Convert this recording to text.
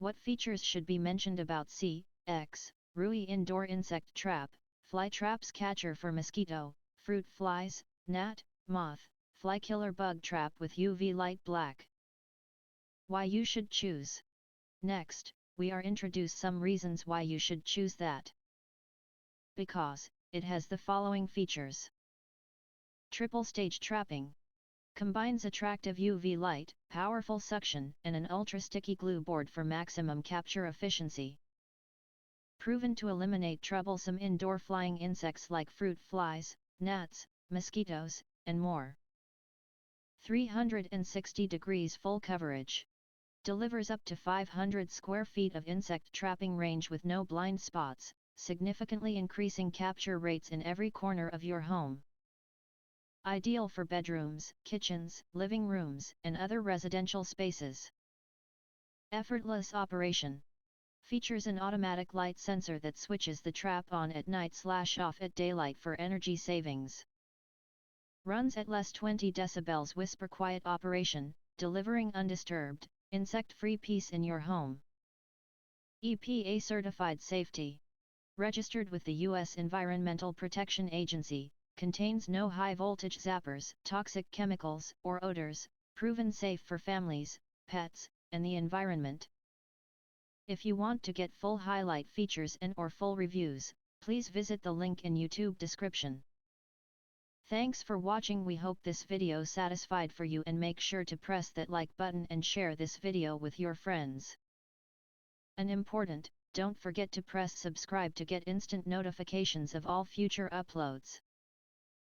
What features should be mentioned about CXRUY Indoor Insect Trap, Fly Traps Catcher for Mosquito, Fruit Flies, Gnat, Moth, Fly Killer Bug Trap with UV Light Black. Why you should choose. Next, we are introduce some reasons why you should choose that. Because, it has the following features. Triple stage trapping. Combines attractive UV light, powerful suction, and an ultra-sticky glue board for maximum capture efficiency. Proven to eliminate troublesome indoor flying insects like fruit flies, gnats, mosquitoes, and more. 360 degrees full coverage. Delivers up to 500 square feet of insect trapping range with no blind spots, significantly increasing capture rates in every corner of your home. Ideal for bedrooms, kitchens, living rooms, and other residential spaces. Effortless operation. Features an automatic light sensor that switches the trap on at night/off at daylight for energy savings. Runs at less 20 decibels whisper quiet operation, delivering undisturbed, insect-free peace in your home. EPA-Certified Safety. Registered with the U.S. Environmental Protection Agency, contains no high-voltage zappers, toxic chemicals, or odors, proven safe for families, pets, and the environment. If you want to get full highlight features and/or full reviews, please visit the link in YouTube description. Thanks for watching. We hope this video satisfied for you, and make sure to press that like button and share this video with your friends. And important, don't forget to press subscribe to get instant notifications of all future uploads.